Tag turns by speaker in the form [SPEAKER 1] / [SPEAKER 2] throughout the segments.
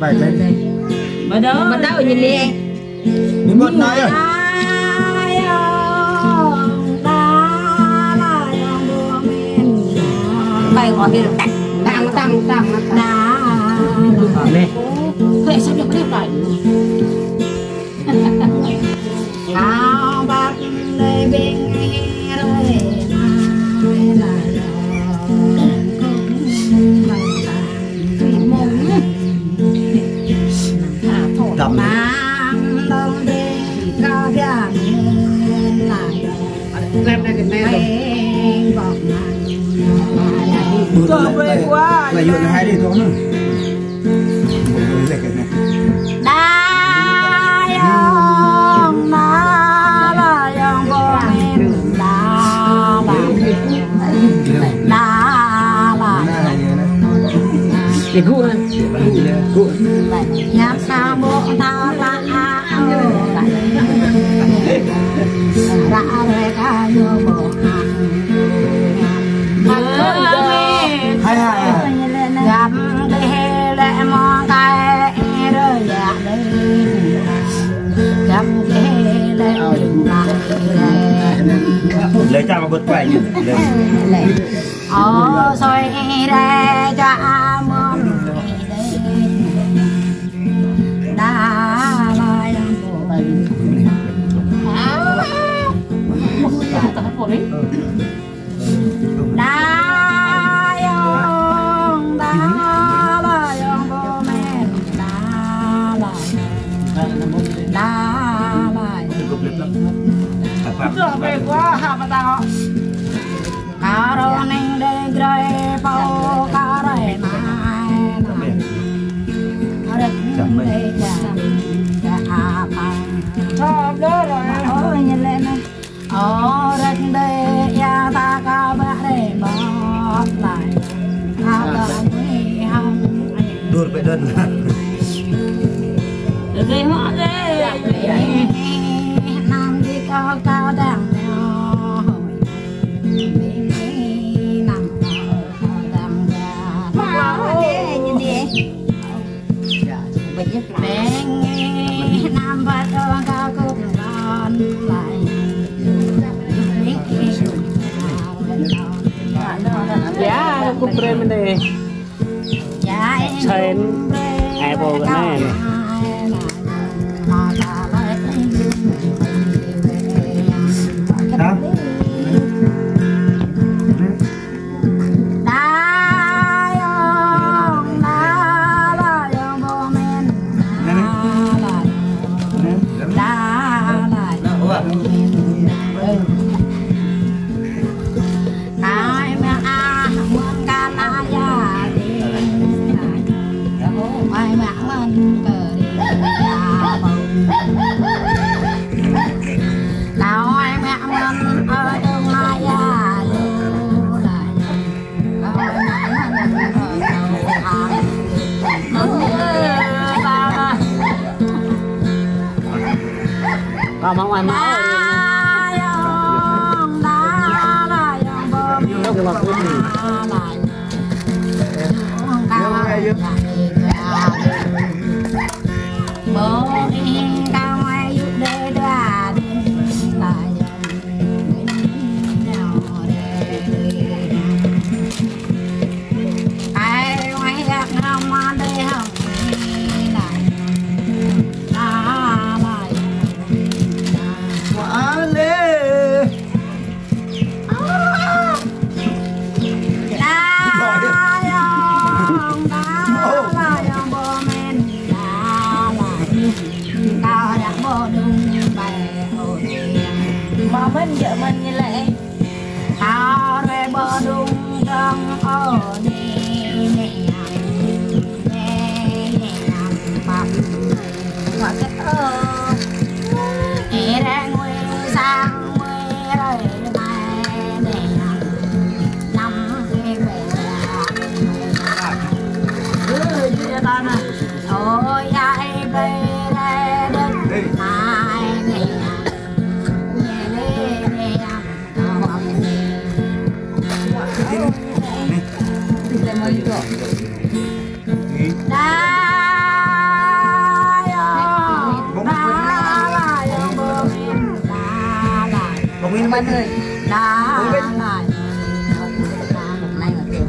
[SPEAKER 1] Phải lên.
[SPEAKER 2] Bắt đầu nhìn đi anh.
[SPEAKER 1] Mình bật nói rồi.
[SPEAKER 2] Bài gọi kia tăng đá. Vậy sao được đẹp lại? Áo bạc nơi bên nghe rồi
[SPEAKER 1] Đậm
[SPEAKER 2] làm ra cái này
[SPEAKER 1] rồi về quá là dọn hai đi thôi nữa
[SPEAKER 2] đá yong đá là yong bò men đá là
[SPEAKER 3] cái cụ này cụ
[SPEAKER 2] nhát sao bộ tao ta ra rồi cả vô bộ
[SPEAKER 1] hai
[SPEAKER 2] gặp để lệ mong cái rồi dạ đây gặp để lệ
[SPEAKER 1] lấy cha mà bật quay
[SPEAKER 2] xoay ra cho mong đã lại về quá hả bà tao cá rô ninh đê grey bao cá rê mai nó được đê chả bà chọc đó rồi ôi nhìn lên này rất đê ya ta cá bạc đê bóp lại cá đồng quý hông
[SPEAKER 1] đuổi về đơn là
[SPEAKER 2] được đi họ đê nam đi cao cao đằng Nam Bắc cao cũng non lại
[SPEAKER 3] giá cũng prem đây sen apple cái này mong ai máu đâu có mặt gì
[SPEAKER 2] bố cao ai giúp đỡ đà lại ai ngoài gặp không ăn đây không lại mà mình vợ mình như lệ tao re bờ đung trong ô đi nè bắp và cái e ra nguyên sang nguyên rồi mai nè năm cái về chưa ta nè ôi ai về đây đất mai nè mình ơi đã lại này là kiểu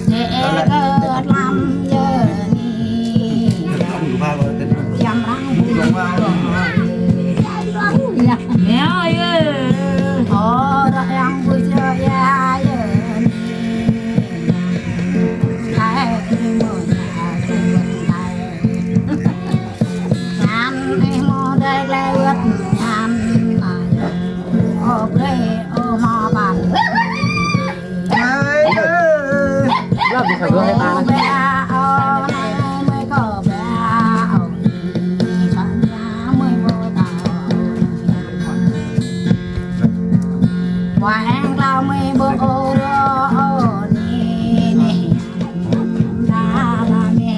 [SPEAKER 2] để cơ làm giờ đi chăm răng họ đang vui chơi ya
[SPEAKER 3] Lo bisa gue tanah.
[SPEAKER 2] Quang lao mê bố ni ni la la mê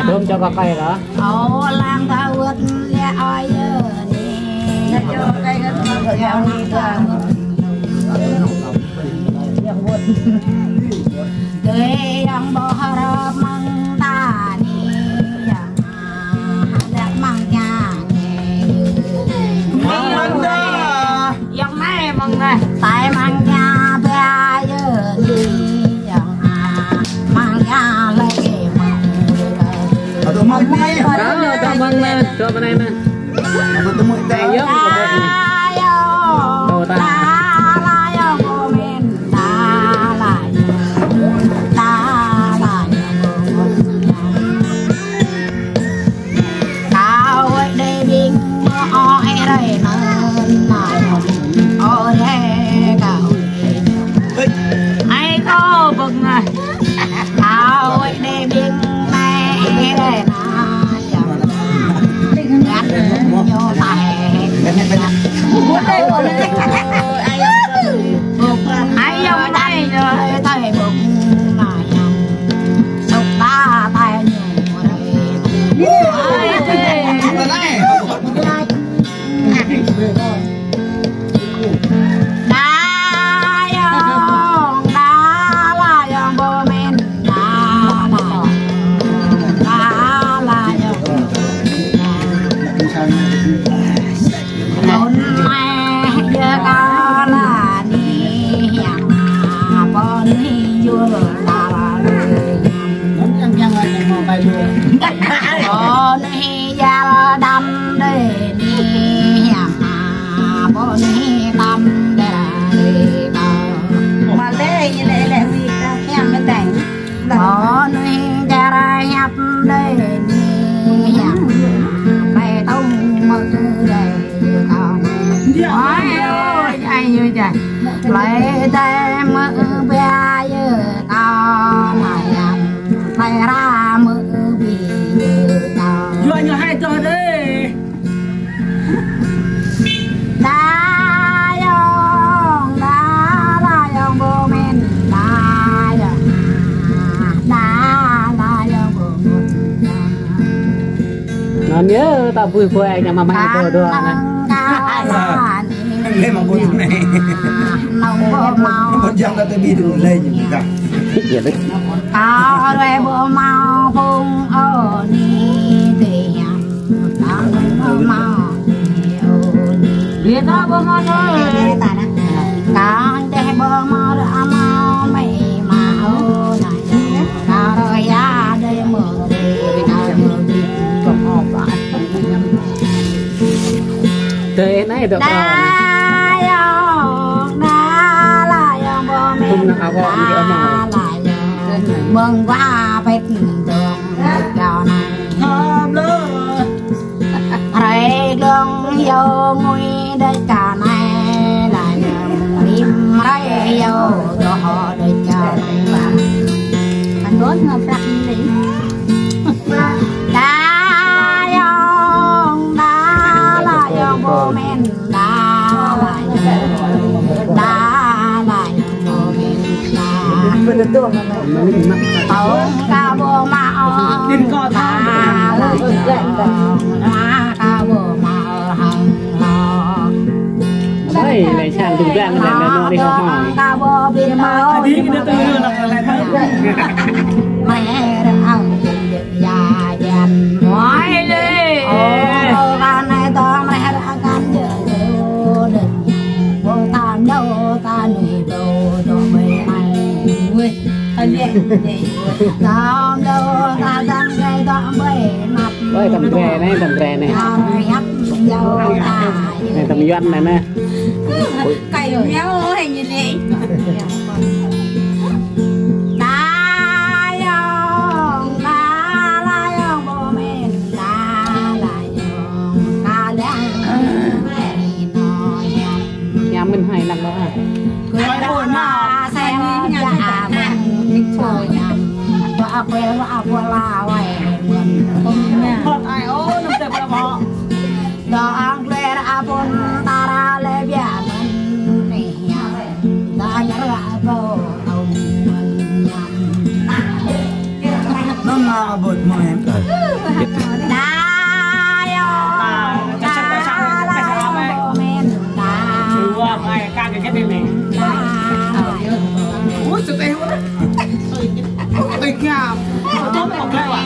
[SPEAKER 3] Belum coba kayak lah.
[SPEAKER 2] Oh, lang tawat ya ayo ni. Yang buat. Yang berharap mengtani yang ada mangnya. Yang mai mangga. Tai mangnya bayo ni yang mangnya lagi.
[SPEAKER 1] Atau mau mai?
[SPEAKER 3] Kalau tak mana, coba mana mana.
[SPEAKER 1] Atau temu tak?
[SPEAKER 3] Ayo,
[SPEAKER 2] Ayo, layo komen, layo, kau đi biên oi đây nên oi kau ai có bừng à, kau đi biên này đây vô tay ai vô tay rồi tay bụng là nhầm sụp ta tay nhiều đâm để đi bố ni tâm để đi mà lẽ như lẽ gì ta em mới đánh bố ni ra ra nhập để đi mày tung mơ để con ôi ơi ai như vậy lấy tay mơ bia như con này mày ra mơ bị
[SPEAKER 3] Dua như hai trò đấy.
[SPEAKER 2] Bố men
[SPEAKER 3] Nó nhớ tao vui vui anh mà mày tôi đưa anh.
[SPEAKER 1] Lên mà vui này. Con dòng ta bị được lên như vậy.
[SPEAKER 3] Dạ đấy.
[SPEAKER 2] Có rồi bố mau phung ô ni thì bố mau biết đó bố mau ơi con để bố mau đã mau mày mau này có rồi ra đây mượn thì nào đi còn hộp lại
[SPEAKER 3] Thế này được rồi. Không nào có gì ở mà.
[SPEAKER 2] Mừng quá phết đường gạo này
[SPEAKER 3] Thơm lắm.
[SPEAKER 2] Rây đường vô nguy đất cả này là im rây vô đồ đất cả này anh nói ngập rạch đi đá là dòng bố men đá là bố men tàu ca bồ mạo ta là hoa ca bồ mạo hằng lò
[SPEAKER 3] ơi lại sang tung ra cái này nó đi không hỏi
[SPEAKER 2] ta bò biển máu
[SPEAKER 1] Đi cái từ là lại
[SPEAKER 2] mẹ đã ăn già dàn
[SPEAKER 3] hỏi đi
[SPEAKER 2] ô ba này to mẹ đã ăn được bố ta đâu ta nuôi bầu cho mày mày anh đâu ta đang gây to mày mặt
[SPEAKER 3] ơi tầm rè này
[SPEAKER 2] hấp dầu ta
[SPEAKER 3] này tầm doanh này nè
[SPEAKER 2] cày méo hình như này
[SPEAKER 3] nhà mình hay lắm đó à
[SPEAKER 2] cười đã xem nhà mình trời nằm và quên và la vậy mình
[SPEAKER 1] Thật ai ô nó đẹp là bỏ
[SPEAKER 2] đó ăn quên đã bồn ta ra lê bia mình ta nhớ là bầu ông mình
[SPEAKER 1] Nó mà bột mà em
[SPEAKER 2] đã
[SPEAKER 3] ai ca cái này
[SPEAKER 1] Ui sự tay quá Ôi kìa Tóm một cái quả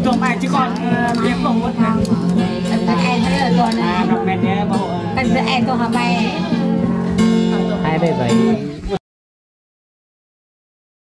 [SPEAKER 1] Tóm ai chứ còn Biết bổng mất
[SPEAKER 2] em thấy rồi
[SPEAKER 1] À đọc mẹ nhé bảo
[SPEAKER 2] em tôi hả mày
[SPEAKER 3] hai đây vậy